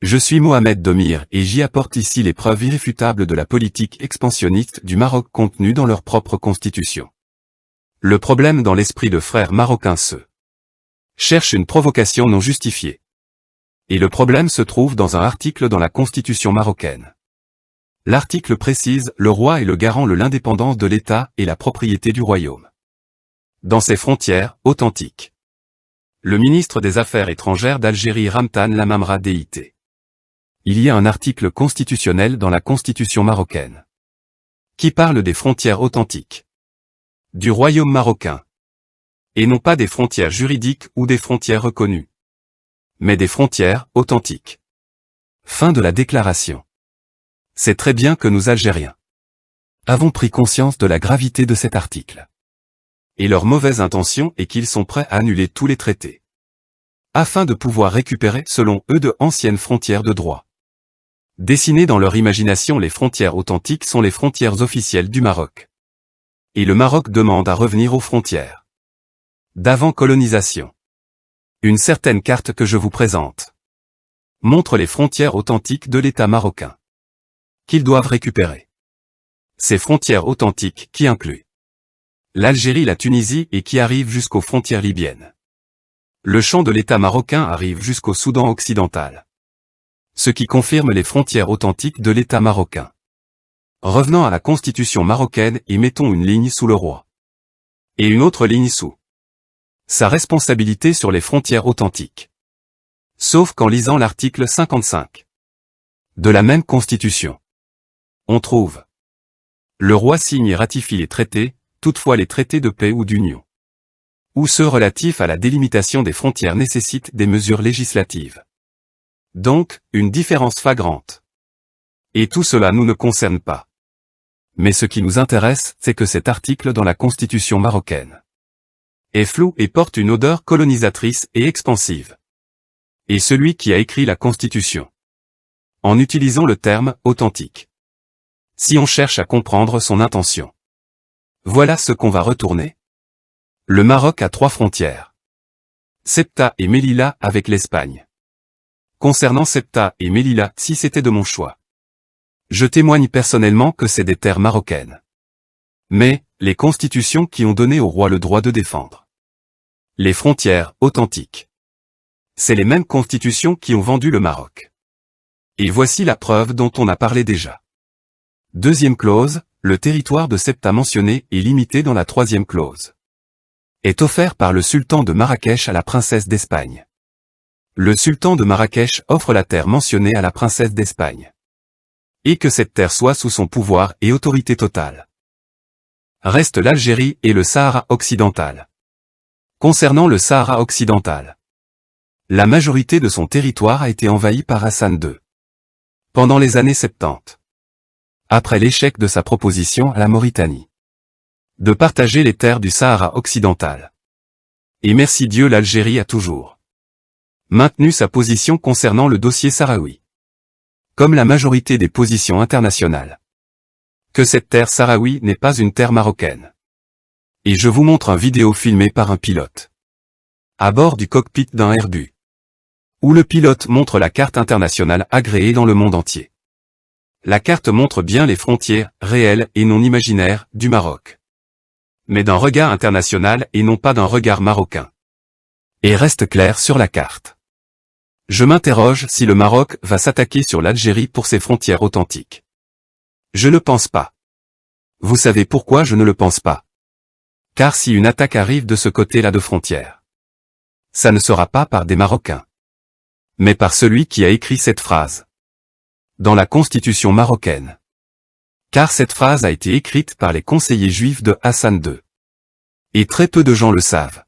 Je suis Mohamed Domir et j'y apporte ici les preuves irréfutables de la politique expansionniste du Maroc contenue dans leur propre constitution. Le problème dans l'esprit de frères marocains cherche une provocation non justifiée. Et le problème se trouve dans un article dans la constitution marocaine. L'article précise « Le roi est le garant de l'indépendance de l'État et la propriété du royaume. Dans ses frontières authentiques. » Le ministre des Affaires étrangères d'Algérie Ramtan Lamamra dit. Il y a un article constitutionnel dans la constitution marocaine qui parle des frontières authentiques du royaume marocain, et non pas des frontières juridiques ou des frontières reconnues, mais des frontières authentiques. Fin de la déclaration. C'est très bien que nous Algériens avons pris conscience de la gravité de cet article. Et leur mauvaise intention est qu'ils sont prêts à annuler tous les traités, afin de pouvoir récupérer, selon eux, de anciennes frontières de droit. Dessinées dans leur imagination, les frontières authentiques sont les frontières officielles du Maroc. Et le Maroc demande à revenir aux frontières d'avant colonisation. Une certaine carte que je vous présente montre les frontières authentiques de l'État marocain qu'ils doivent récupérer. Ces frontières authentiques qui incluent l'Algérie, la Tunisie et qui arrivent jusqu'aux frontières libyennes. Le champ de l'État marocain arrive jusqu'au Soudan occidental, ce qui confirme les frontières authentiques de l'État marocain. Revenons à la constitution marocaine et mettons une ligne sous le roi et une autre ligne sous sa responsabilité sur les frontières authentiques. Sauf qu'en lisant l'article 55 de la même constitution, on trouve le roi signe et ratifie les traités, toutefois les traités de paix ou d'union, ou ceux relatifs à la délimitation des frontières nécessitent des mesures législatives. Donc, une différence flagrante. Et tout cela nous ne concerne pas. Mais ce qui nous intéresse, c'est que cet article dans la constitution marocaine est flou et porte une odeur colonisatrice et expansive. Et celui qui a écrit la constitution, en utilisant le terme « authentique », si on cherche à comprendre son intention, voilà ce qu'on va retourner. Le Maroc a 3 frontières. Ceuta et Melilla avec l'Espagne. Concernant Ceuta et Melilla, si c'était de mon choix, je témoigne personnellement que c'est des terres marocaines. Mais, les constitutions qui ont donné au roi le droit de défendre les frontières authentiques, c'est les mêmes constitutions qui ont vendu le Maroc. Et voici la preuve dont on a parlé déjà. Deuxième clause, le territoire de Ceuta mentionné est limité dans la 3e clause. Est offert par le sultan de Marrakech à la princesse d'Espagne. Le sultan de Marrakech offre la terre mentionnée à la princesse d'Espagne. Et que cette terre soit sous son pouvoir et autorité totale. Reste l'Algérie et le Sahara occidental. Concernant le Sahara occidental, la majorité de son territoire a été envahie par Hassan II pendant les années 70. Après l'échec de sa proposition à la Mauritanie de partager les terres du Sahara occidental. Et merci Dieu, l'Algérie a toujours maintenu sa position concernant le dossier sahraoui, comme la majorité des positions internationales, que cette terre sahraoui n'est pas une terre marocaine. Et je vous montre un vidéo filmé par un pilote à bord du cockpit d'un Airbus, où le pilote montre la carte internationale agréée dans le monde entier. La carte montre bien les frontières réelles et non imaginaires du Maroc, mais d'un regard international et non pas d'un regard marocain. Et reste clair sur la carte. Je m'interroge si le Maroc va s'attaquer sur l'Algérie pour ses frontières authentiques. Je ne pense pas. Vous savez pourquoi je ne le pense pas? Car si une attaque arrive de ce côté-là de frontière, ça ne sera pas par des Marocains, mais par celui qui a écrit cette phrase dans la constitution marocaine. Car cette phrase a été écrite par les conseillers juifs de Hassan II. Et très peu de gens le savent.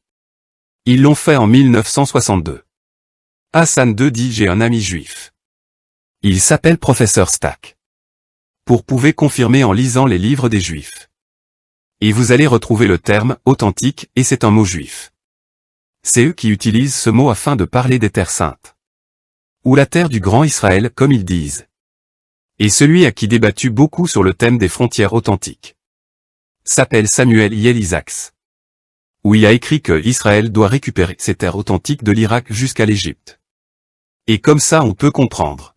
Ils l'ont fait en 1962. Hassan II dit « J'ai un ami juif. Il s'appelle professeur Stack. Vous pouvez confirmer en lisant les livres des juifs. Et vous allez retrouver le terme « authentique » et c'est un mot juif. C'est eux qui utilisent ce mot afin de parler des terres saintes. Ou la terre du grand Israël comme ils disent. Et celui à qui débattu beaucoup sur le thème des frontières authentiques s'appelle Samuel Hiel Isaacs, où il a écrit que Israël doit récupérer ses terres authentiques de l'Irak jusqu'à l'Égypte. Et comme ça on peut comprendre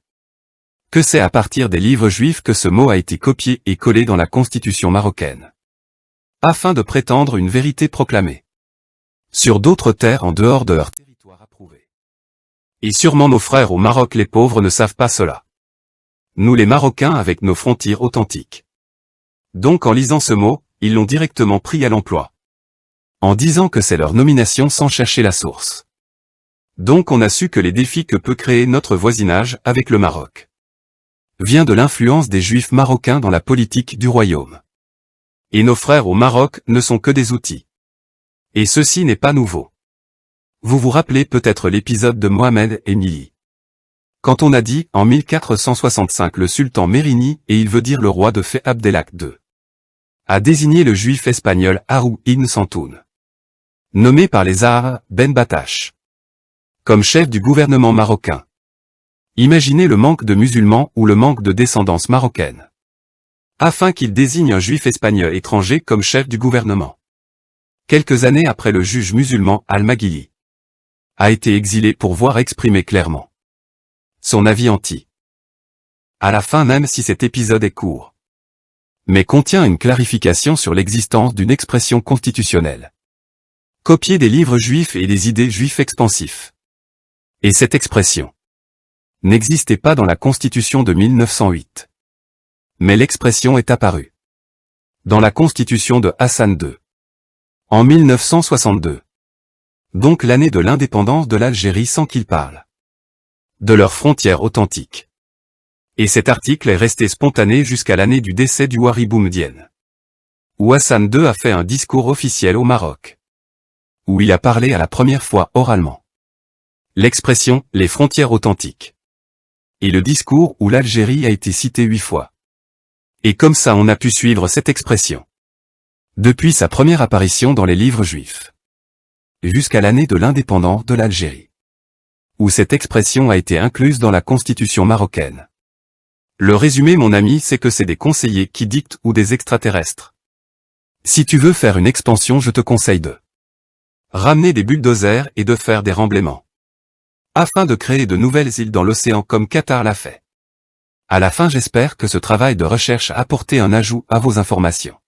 que c'est à partir des livres juifs que ce mot a été copié et collé dans la constitution marocaine, afin de prétendre une vérité proclamée sur d'autres terres en dehors de leur territoire approuvé. Et sûrement nos frères au Maroc les pauvres ne savent pas cela. Nous les Marocains avec nos frontières authentiques. Donc en lisant ce mot, ils l'ont directement pris à l'emploi, en disant que c'est leur nomination sans chercher la source. Donc on a su que les défis que peut créer notre voisinage avec le Maroc vient de l'influence des Juifs marocains dans la politique du royaume. Et nos frères au Maroc ne sont que des outils. Et ceci n'est pas nouveau. Vous vous rappelez peut-être l'épisode de Mohamed et Mili. Quand on a dit, en 1465 le sultan Mérini, et il veut dire le roi de Fès Abdelak II, a désigné le juif espagnol Harou ibn Santoun, nommé par les Arabes Ben Battash, comme chef du gouvernement marocain. Imaginez le manque de musulmans ou le manque de descendance marocaine, afin qu'il désigne un juif espagnol étranger comme chef du gouvernement. Quelques années après, le juge musulman Al-Maghili a été exilé pour voir exprimer clairement son avis anti. À la fin, même si cet épisode est court, mais contient une clarification sur l'existence d'une expression constitutionnelle, copiée des livres juifs et des idées juifs expansifs. Et cette expression n'existait pas dans la Constitution de 1908. Mais l'expression est apparue dans la Constitution de Hassan II, en 1962. Donc l'année de l'indépendance de l'Algérie, sans qu'ils parlent de leurs frontières authentiques. Et cet article est resté spontané jusqu'à l'année du décès du Wari Boumedienne, où Hassan II a fait un discours officiel au Maroc, où il a parlé à la première fois oralement l'expression « les frontières authentiques », et le discours où l'Algérie a été citée 8 fois. Et comme ça on a pu suivre cette expression depuis sa première apparition dans les livres juifs, jusqu'à l'année de l'indépendance de l'Algérie, où cette expression a été incluse dans la constitution marocaine. Le résumé, mon ami, c'est que c'est des conseillers qui dictent ou des extraterrestres. Si tu veux faire une expansion, je te conseille de ramener des bulldozers et de faire des remblaiements, afin de créer de nouvelles îles dans l'océan comme Qatar l'a fait. À la fin, j'espère que ce travail de recherche a apporté un ajout à vos informations.